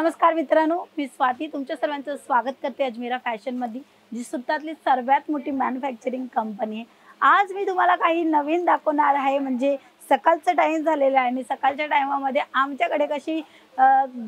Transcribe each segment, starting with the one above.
नमस्कार मित्रांनो, मी स्वाती तुमच्या सर्वांचं स्वागत करते अजमेरा फॅशन मध्ये, जी सुरतातली सर्वात मोठी मॅन्युफॅक्चरिंग कंपनी आहे। आज मी तुम्हाला काही नवीन दाखवणार आहे। म्हणजे सकाळचा टाइम झालेला आहे आणि सकाळच्या टाइमामध्ये आमच्याकडे कशी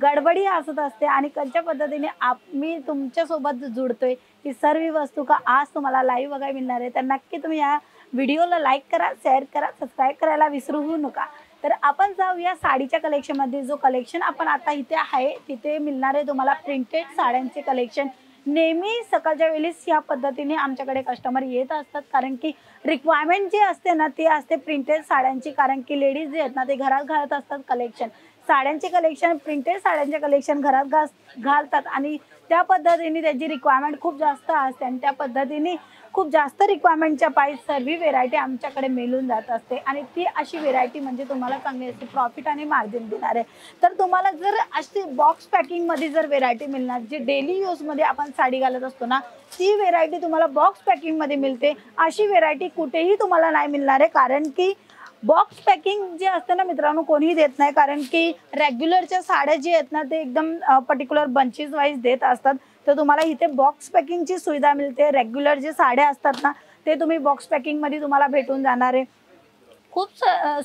गडबडी असत असते आणि कोणत्या पद्धतीने मी तुमच्या सोबत जुळतोय ही सर्व वस्तू का आज तुम्हाला लाईव्ह बघायला मिळणार आहे। तर नक्की तुम्ही या व्हिडिओला लाईक करा, शेअर करा, सबस्क्राइब करायला विसरू नका। तर आपण जाऊया साडीच्या कलेक्शन मध्ये। जो कलेक्शन आपण आता इथे आहे तिथे मिळणार आहे तुम्हाला प्रिंटेड साड्यांचे कलेक्शन। नेहमी सकाळच्या वेळेस या पद्धतीने आमच्याकडे कस्टमर येत असतात, कारण की रिक्वायरमेंट जी असते ना ती असते प्रिंटेड साड्यांची। कारण की लेडीज जे आहेत ना ते घरात घालत असतात कलेक्शन, साड्यांचे कलेक्शन, प्रिंटेड साड्यांचे कलेक्शन घरात घालतात आणि त्या पद्धतीने त्याची रिक्वायरमेंट खूप जास्त असते आणि त्या पद्धतीने खूप जास्त रिक्वायरमेंटच्या पायी सर्व व्हेरायटी आमच्याकडे मिळून जात असते आणि ती अशी व्हेरायटी म्हणजे तुम्हाला चांगली अशी प्रॉफिट आणि मार्जिन देणार आहे। तर तुम्हाला जर अशी बॉक्स पॅकिंग मध्ये जर व्हेरायटी मिळणार, जे डेली यूज मध्ये आपण साडी घालत असतो ना ती व्हेरायटी तुम्हाला बॉक्स पॅकिंग मध्ये मिळते। अशी व्हेरायटी कुठेही तुम्हाला नाही मिळणार आहे, कारण की बॉक्स पॅकिंग जे असते ना मित्रांनो कोणीही देत नाही। कारण की रेग्युलरच्या साड्या जी आहेत ना ते एकदम पर्टिक्युलर बंचेस वाईज देत असतात, तर तुम्हाला इथे बॉक्स पॅकिंगची सुविधा मिळते। रेग्युलर जे साड्या असतात ना ते तुम्ही बॉक्स पॅकिंग मध्ये तुम्हाला भेटून जाणार आहे। खूप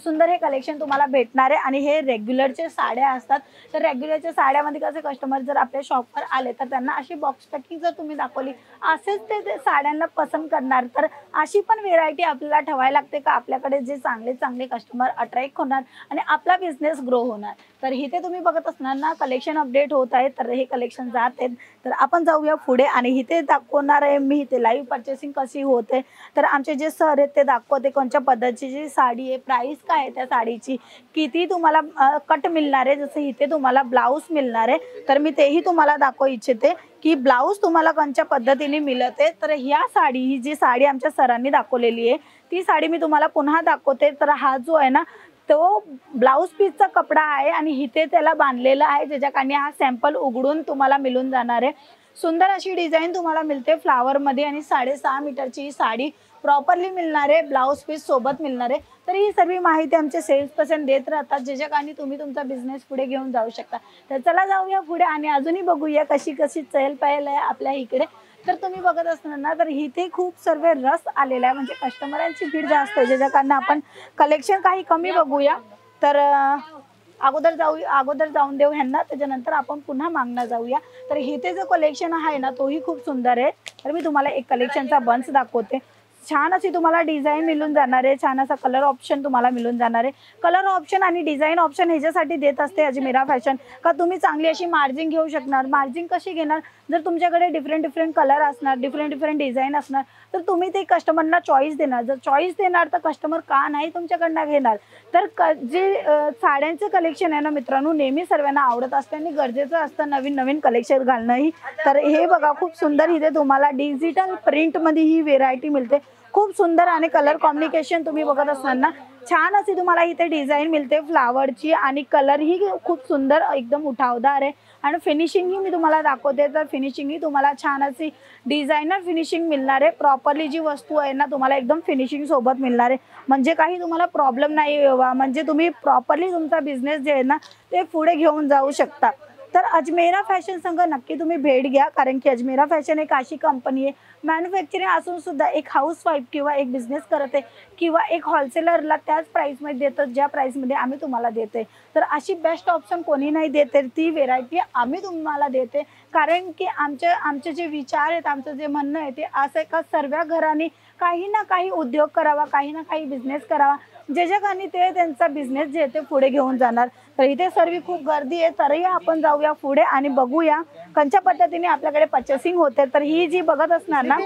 सुंदर हे कलेक्शन तुम्हाला भेटणार आहे आणि हे रेग्युलरचे साड्या असतात। तर रेग्युलरच्या साड्यामध्ये कसे कस्टमर जर आपल्या शॉपवर आले तर त्यांना अशी बॉक्स पॅकिंग जर तुम्ही दाखवली असेच ते साड्यांना पसंत करणार। तर अशी पण व्हेरायटी आपल्याला ठेवायला लागते का आपल्याकडे जे चांगले चांगले कस्टमर अट्रॅक्ट होणार आणि आपला बिझनेस ग्रो होणार। तर इथे तुम्ही बघत असणार ना कलेक्शन अपडेट होत आहे, तर हे कलेक्शन जात आहेत। तर आपण जाऊया पुढे आणि इथे दाखवणार आहे मी इथे लाईव्ह परचेसिंग कशी होते। तर आमचे जे सर आहेत ते दाखवते कोणत्या पद्धतीची साडी आहे, प्राइस काय आहे त्या साडीची, किती तुम्हाला कट मिळणार आहे। जसं इथे तुम्हाला ब्लाउज मिळणार आहे तर मी तेही तुम्हाला दाखवू इच्छिते की ब्लाउज तुम्हाला कोणत्या पद्धतीने मिळते। तर ह्या साडी ही जी साडी आमच्या सरांनी दाखवलेली आहे ती साडी मी तुम्हाला पुन्हा दाखवते। तर हा जो आहे ना तो ब्लाउज पीसचा कपडा आहे आणि इथे त्याला बांधलेला आहे, ज्याच्याकडे हा सॅम्पल उघडून तुम्हाला मिळून जाणार आहे। सुंदर अशी डिझाइन तुम्हाला मिळते फ्लावर मध्ये आणि 6.5 मीटरची ही साडी प्रॉपरली मिळणार आहे, ब्लाउज पीस सोबत मिळणार आहे। तर ही सर्व माहिती आमचे सेल्स पर्सन देत राहतात, ज्याच्याकडे तुम्ही तुमचा बिझनेस पुढे घेऊन जाऊ शकता। तर चला जाऊया पुढे आणि अजूनही बघूया कशी कशी चहल पहल आहे आपल्या इकडे। तर तुम्ही बघत असणार ना तर इथे खूप सर्व रस आलेला आहे, म्हणजे कस्टमरांची भीड जास्त आहे, ज्याच्याकडनं आपण कलेक्शन काही कमी बघूया। तर अगोदर जाऊन देऊ ह्यांना, त्याच्यानंतर आपण पुन्हा मागणं जाऊया। तर इथे जो कलेक्शन आहे ना तोही खूप सुंदर आहे। तर मी तुम्हाला एक कलेक्शनचा बंच दाखवते। छान अशी तुम्हाला डिझाइन मिळून जाणार आहे, छान असा कलर ऑप्शन तुम्हाला मिळून जाणार आहे। कलर ऑप्शन आणि डिझाइन ऑप्शन ह्याच्यासाठी देत असते अजमेरा फॅशन का तुम्ही चांगली अशी मार्जिन घेऊ शकणार। मार्जिन कशी घेणार, जर तुमच्याकडे डिफरंट कलर असणार, डिफरंट डिझाइन असणार तर तुम्ही ते कस्टमरला चॉईस देणार। जर चॉईस देणार तर कस्टमर का नाही तुमच्याकडनं घेणार। तर जे साड्यांचे कलेक्शन आहे ना मित्रांनो नेहमी सर्वांना आवडत असते आणि गरजेचं असतं नवीन नवीन कलेक्शन घालणंही। तर हे बघा खूप सुंदर इथे तुम्हाला डिजिटल प्रिंट मध्ये ही व्हेरायटी मिळते, खूप सुंदर आणि कलर कॉम्बिनेशन तुम्ही बघत असणार ना छान अशी तुम्हाला इथे डिझाइन मिळते फ्लावरची आणि कलर ही खूप सुंदर एकदम उठावदार आहे आणि फिनिशिंग ही मी तुम्हाला दाखवते। तर फिनिशिंग ही तुम्हाला छान अशी डिझायनर फिनिशिंग मिळणार आहे। प्रॉपरली जी वस्तू आहे ना तुम्हाला एकदम फिनिशिंग सोबत मिळणार आहे, म्हणजे काही तुम्हाला प्रॉब्लेम नाही व्हावा, म्हणजे तुम्ही प्रॉपरली तुमचा बिझनेस जे आहे ना ते पुढे घेऊन जाऊ शकता। तर अजमेरा फॅशन संघ नक्की तुम्ही भेट घ्या, कारण की अजमेरा फॅशन एक अशी कंपनी आहे मॅन्युफॅक्चरिंग असून सुद्धा एक हाऊसवाईफ किंवा एक बिझनेस करत आहे किंवा एक होलसेलरला त्याच प्राईसमध्ये देतात ज्या प्राईसमध्ये आम्ही तुम्हाला देते। तर अशी बेस्ट ऑप्शन कोणी नाही देते, ती व्हेरायटी आम्ही तुम्हाला देते। कारण की आमचे जे विचार आहेत, आमचं जे म्हणणं आहे ते असं आहे का सर्व घरांनी काही ना काही उद्योग करावा, काही ना काही बिझनेस करावा, ज्याच्याकडे ते त्यांचा बिझनेस जे आहे ते पुढे घेऊन जाणार। तर इथे सर्व खूप गर्दी आहे, तरीही आपण जाऊया पुढे आणि बघूया कोणत्या पद्धतीने आपल्याकडे परचेसिंग होते। तर ही जी बघत असणार ना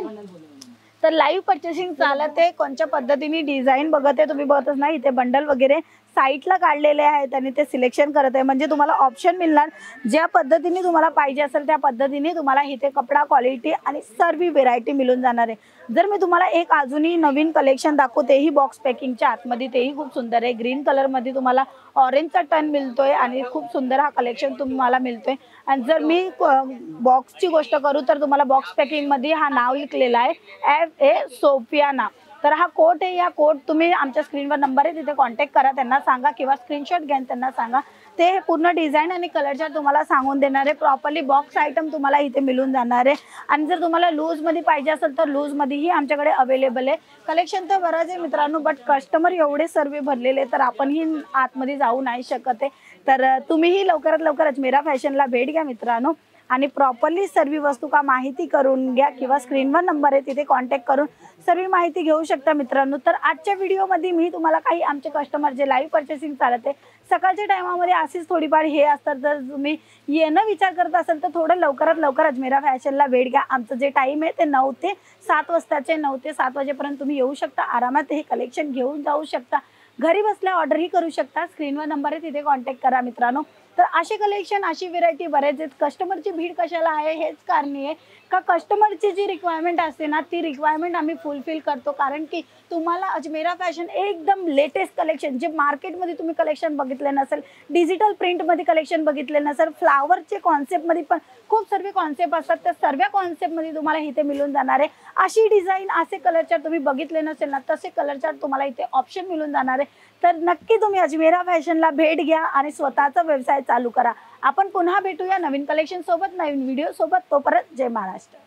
तर लाईव्ह परचेसिंग चालत आहे, कोणत्या पद्धतीने डिझाइन बघत आहे तुम्ही बघत असणार। इथे बंडल वगैरे साईटला काढलेले आहेत आणि ते सिलेक्शन करत आहे, म्हणजे तुम्हाला ऑप्शन मिळणार ज्या पद्धतीने तुम्हाला पाहिजे असेल त्या पद्धतीने तुम्हाला इथे कपडा क्वालिटी आणि सर्व व्हेरायटी मिळून जाणार आहे। जर मी तुम्हाला एक अजूनही नवीन कलेक्शन दाखवते ही बॉक्स पॅकिंगच्या आतमध्ये, तेही खूप सुंदर आहे। ग्रीन कलर मध्ये तुम्हाला ऑरेंजचा टर्न मिळतोय आणि खूप सुंदर हा कलेक्शन तुम्हाला मिळतोय। आणि जर मी बॉक्सची गोष्ट करू तर तुम्हाला बॉक्स पॅकिंग मध्ये हा नाव लिखलेला आहे FA सोफियाना। तर हा कोट आहे, या कोट तुम्ही आमच्या स्क्रीनवर नंबर आहे तिथे कॉन्टॅक्ट करा, त्यांना सांगा किंवा स्क्रीनशॉट घ्या त्यांना सांगा, ते पूर्ण डिझाईन आणि कलरच्या तुम्हाला सांगून देणार आहे. प्रॉपरली बॉक्स आयटम तुम्हाला इथे मिळून जाणार आहे. आणि जर तुम्हाला लूजमध्ये पाहिजे असेल तर लूजमध्येही आमच्याकडे अवेलेबल आहे. कलेक्शन तर बरंच आहे मित्रांनो, बट कस्टमर एवढे सर्वे भरलेले तर आपणही आतमध्ये जाऊ नाही शकत आहे. तर तुम्हीही लवकरात लवकर अजमेरा फॅशनला भेट घ्या मित्रांनो आणि प्रॉपरली सर्व वस्तू का माहिती करून घ्या किंवा स्क्रीनवर नंबर आहे तिथे कॉन्टॅक्ट करून सर्व माहिती घेऊ शकता मित्रांनो. तर आजच्या व्हिडिओमध्ये मी तुम्हाला काही आमचे कस्टमर जे लाईव्ह पर्चेसिंग चालत आहे सकाळच्या टायमामध्ये अशीच थोडीफार हे असतात, तर तुम्ही येणं विचार करत असाल तर थोडं लवकरात लवकर अजमेरा फॅशनला भेट घ्या. आमचं जे टाईम आहे ते 9 ते 7 वाजताचे, 9 ते 7 वाजेपर्यंत तुम्ही येऊ शकता, आरामात हे कलेक्शन घेऊन जाऊ शकता, घरी बसल्या ऑर्डरही करू शकता. स्क्रीनवर नंबर आहे तिथे कॉन्टॅक्ट करा मित्रांनो. तर असे कलेक्शन अशी व्हेरायटी बरेच आहेत. कस्टमरची भीड कशाला आहे हेच कारण आहे का कस्टमरची जी रिक्वायरमेंट असते ना ती रिक्वायरमेंट आम्ही फुलफिल करतो, कारण की तुम्हाला अजमेरा फॅशन एकदम लेटेस्ट कलेक्शन जे मार्केटमध्ये तुम्ही कलेक्शन बघितले नसेल, डिजिटल प्रिंटमध्ये कलेक्शन बघितले नसेल, फ्लावरचे कॉन्सेप्टमध्ये पण खूप सर्व कॉन्सेप्ट असतात, त्या सर्व कॉन्सेप्टमध्ये तुम्हाला इथे मिळून जाणार आहे. अशी डिझाईन असे कलर चार्ट तुम्ही बघितले नसेल ना तसे कलर चार्ट तुम्हाला इथे ऑप्शन मिळून जाणार आहे. तर नक्की तुम्ही अजमेरा फॅशनला भेट घ्या आणि स्वतःचा व्यवसाय चालू करा. आपण पुन्हा भेटूया नवीन कलेक्शन सोबत, नवीन व्हिडिओ सोबत. तोपर्यंत जय महाराष्ट्र.